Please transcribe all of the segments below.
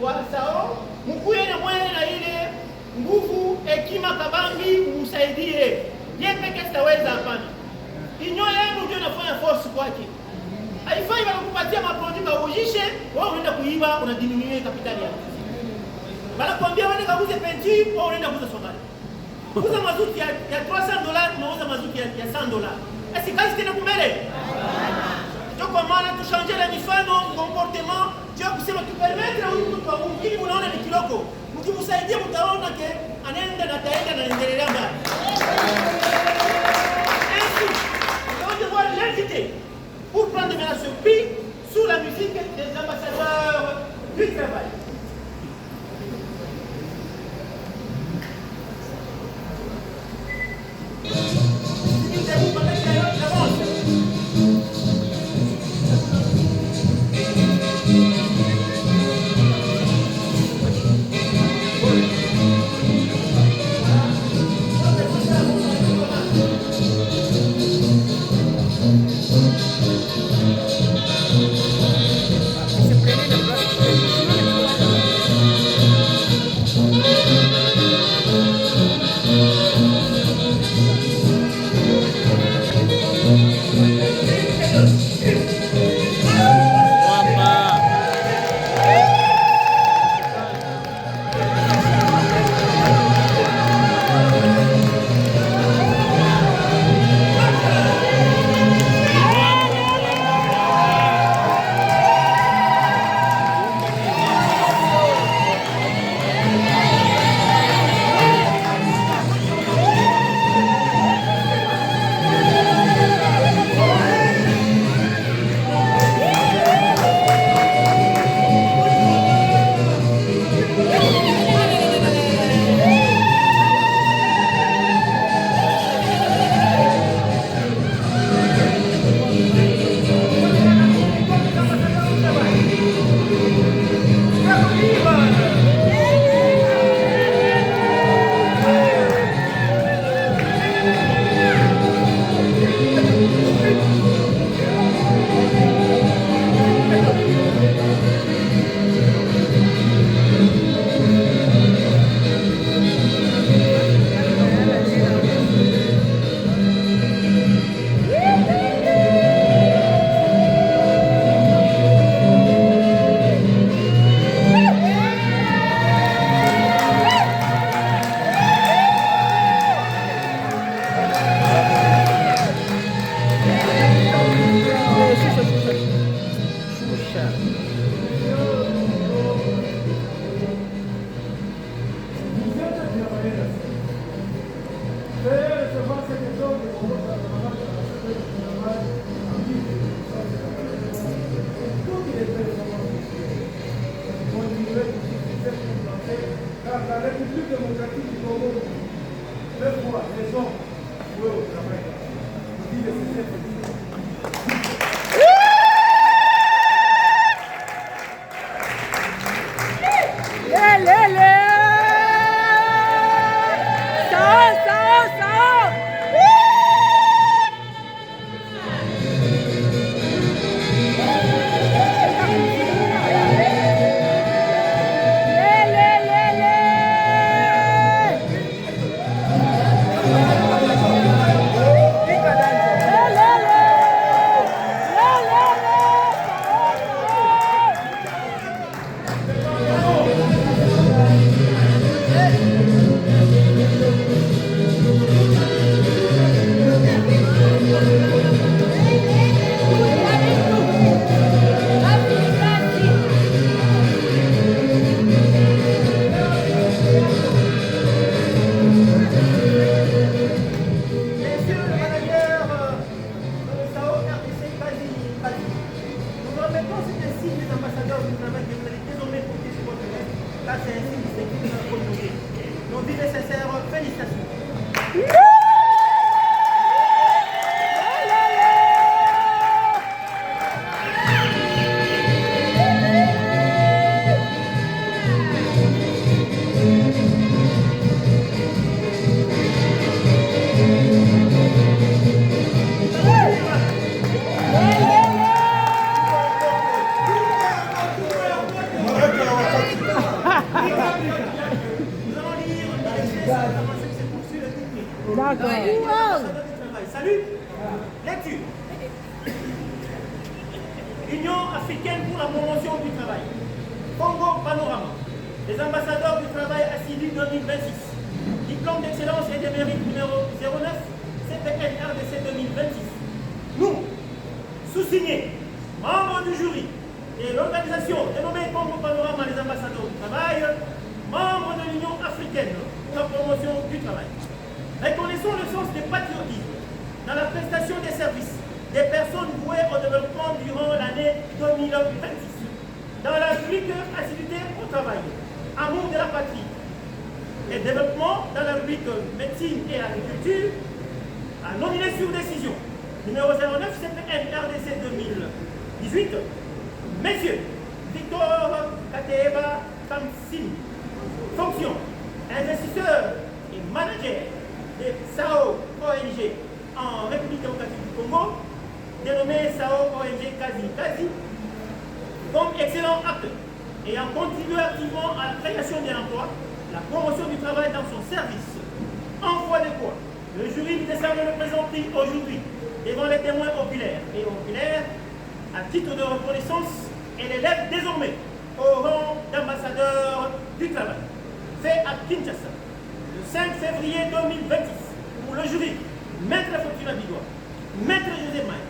wa sao mkuye na mwenye na ile nguvu, hekima kabambi, msaidie. Yeye peke sitaweza, hapana. Inyo yenu ndio inafanya force kwake. Haifai wanakupatia maproduit kaujishe, wewe unaenda kuiba, unadiminuer kapitali yako. Wanakuambia wewe kauze peinture, wewe unaenda kuuza somali. Kuuza mazuti ya $300, unauza mazuti ya $100. Est-ce que kazi tena kumbele? Ndio kwa maana tushanje la mifano, comportement, Dieu kusema tupermettre huyu mtu wa Mungu ili unaona ni kiloko. Mkimsaidia mtaona ke anaenda na taenda na endelea mbali. Pour prendre maintenant ce prix sous la musique des ambassadeurs du travail. La République démocratique du Congo, deux fois, les hommes, joués au travail. Vous dites que c'est Union africaine pour la promotion du travail. Congo Panorama. Les ambassadeurs du travail assidus 2026. Diplôme d'excellence et de mérite numéro 09, CPN RDC 2026. Nous, sous-signés, membres du jury et l'organisation dénommée Congo Panorama les ambassadeurs du travail, membres de l'Union africaine pour la promotion du travail. Reconnaissons le sens du patriotisme dans la prestation des services des personnes vouées au développement durant l'année 2026. Dans la rubrique assiduité au travail, amour de la patrie et développement, dans la rubrique médecine et agriculture, à nominé sur décision, numéro 09 CPN RDC 2018, messieurs Victor Kateba Kamsini, fonction investisseur et manager de SAO ONG en République démocratique du Congo, dénommé SAO ONG Kazi, comme excellent acteur, ayant contribué activement à la création de l'emploi, la promotion du travail dans son service. En foi de quoi, le jury lui décerne le présent prix aujourd'hui devant les témoins oculaires et oculaires, à titre de reconnaissance, et l'élève désormais au rang d'ambassadeur du travail. Fait à Kinshasa, le 5 février 2026, pour le jury, Maître Fortuna Bidoua, Maître José Maï,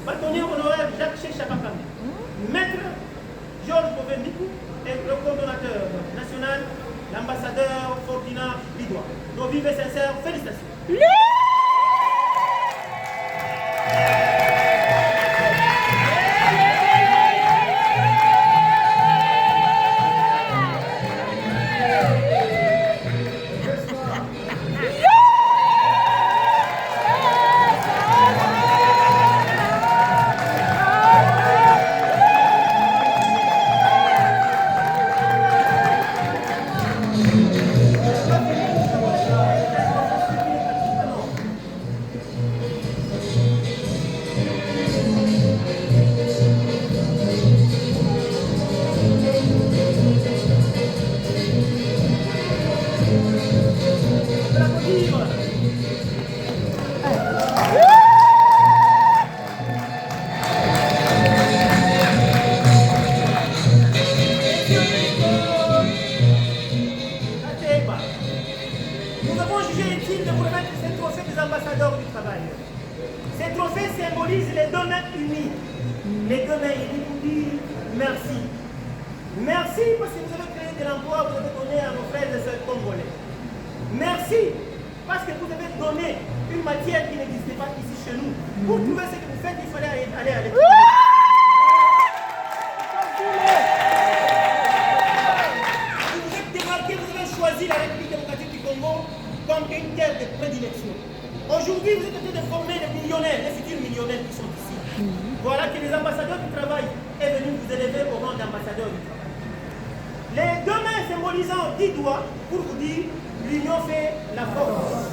bâtonnier honoraire Jacques Chapakame, Maître Georges Bovendikou et le coordonnateur national, l'ambassadeur Fortuna Bidoua. Nos vives et sincères félicitations. Nous avons jugé utile de vous remettre ces trophées des ambassadeurs du travail. Ces trophées symbolisent les deux mains unies. Les deux mains unies pour dire merci. Merci parce que vous avez créé de l'emploi, vous avez donné à nos frères et sœurs congolais. Merci parce que vous avez donné une matière qui n'existait pas ici chez nous. Pour trouver ce que vous faites, il fallait aller à l'école. Vous vous êtes démarqué, vous avez choisi la République démocratique du Congo comme une terre de prédilection. Aujourd'hui, vous êtes en train de former des millionnaires, des futurs millionnaires qui sont ici. Voilà que les ambassadeurs du travail est venu vous élever au rang d'ambassadeurs du travail. Les deux mains symbolisant 10 doigts pour vous dire l'union fait la force.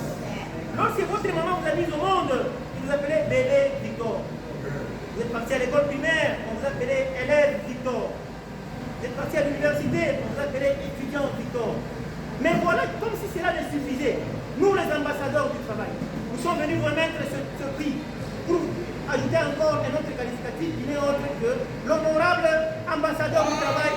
Lorsque votre maman vous a mis au monde, vous vous appelez Bébé Victor. Vous êtes parti à l'école primaire, on vous appelait élève Victor. Vous êtes parti à l'université, on vous appelait étudiant Victor. Mais voilà, comme si cela ne suffisait, nous les ambassadeurs du travail, nous sommes venus remettre ce prix pour ajouter encore un autre qualificatif qui n'est autre que l'honorable ambassadeur du travail.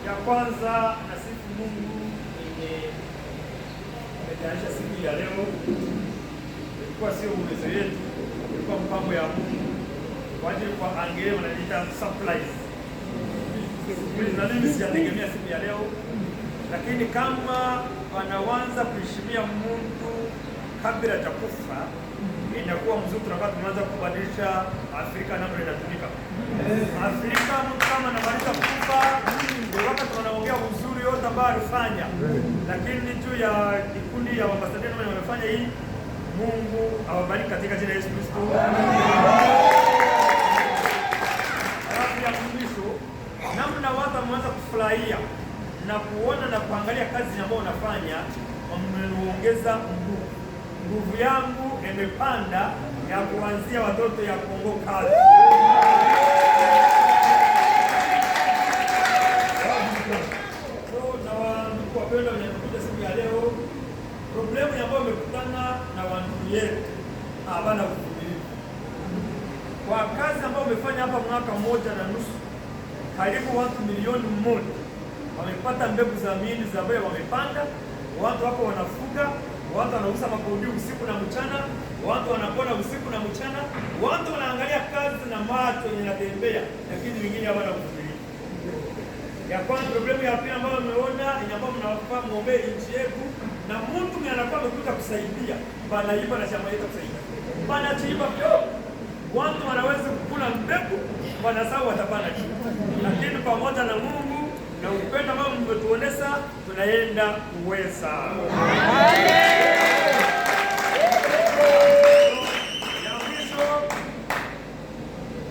Ya kwanza nasifu Mungu mwenye ametayarisha siku ya leo. Ilikuwa sio uwezo wetu, ilikuwa mpango ya Mungu. Kwa ajili kwa angele wanaita surprise. Na mimi sijategemea siku ya leo, lakini kama wanaanza kuheshimia Mungu kabla ya kufa, inakuwa mzuri. Tunakuwa tumeanza kubadilisha Afrika namna inatumika. Afrika mtu kama anamaliza kufa, wakati wanaongea uzuri yote ambayo alifanya, lakini juu ya kikundi ya wapasadeni ambao wamefanya hii, Mungu awabariki katika jina la Yesu Kristo. Alafu ya mwisho, namna watu wameanza kufurahia na kuona na kuangalia kazi ambayo unafanya, wameongeza nguvu yangu imepanda ya kuanzia watoto ya Kongo kazi. So na wandugu wapendwa wenye kuja siku ya leo, problemu ambayo imekutana na wandugu yetu habana uvumilivu. Kwa kazi ambayo umefanya hapa mwaka mmoja na nusu, karibu watu milioni 1 wamepata mbegu za mili za ambayo wamepanda, watu wako wanafuga, watu wanauza makodi usiku na mchana, watu wanapona usiku na mchana, watu wanaangalia kazi na macho yanatembea, lakini wengine hawana uvumilivu. Ya kwanza problemu ya pili ambayo umeona inakuwa mnawafaa muombee nchi yetu, na mtu mwenye anakuwa amekuja kusaidia, banaiba na chama yetu kusaidia. Banachiiba pio. Watu wanaweza kukula mbegu, wanasahau watapana kitu. Lakini pamoja na Mungu na upendo ambao mmetuonesha, tunaenda kuweza. Ya mwisho,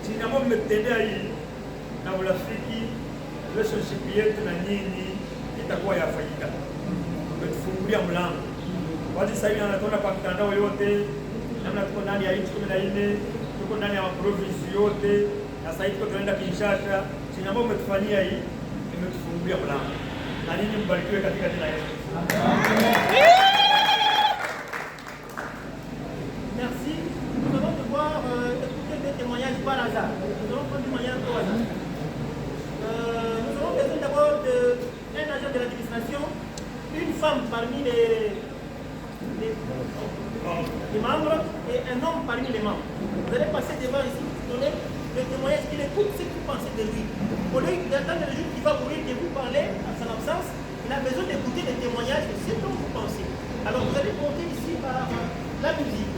chini ambao mmetendea hii na urafiki, relationship yetu na nyinyi itakuwa ya faida. Mmetufungulia mlango. Watu sasa hivi wanatuona kwa mitandao yote, namna tuko ndani ya nchi 14, tuko ndani ya province yote, na sasa hivi tunaenda Kinshasa. Chini ambao umetufanyia hii, imetufungulia mlango. Na ninyi mbarikiwe katika jina la Yesu. Merci. Nous allons devoir écouter des témoignages par hasard. Nous allons prendre des témoignages au hasard. Nous avons besoin d'abord d'un agent de l'administration, une femme parmi les membres et un homme parmi les membres. Vous allez passer devant ici, donner le témoignage qu'il écoute ce que vous pensez de lui. Au lieu d'attendre le jour qui va mourir de vous parler à son absence, il a besoin d'écouter les témoignages de ce dont vous pensez. Alors vous allez monter ici par la musique.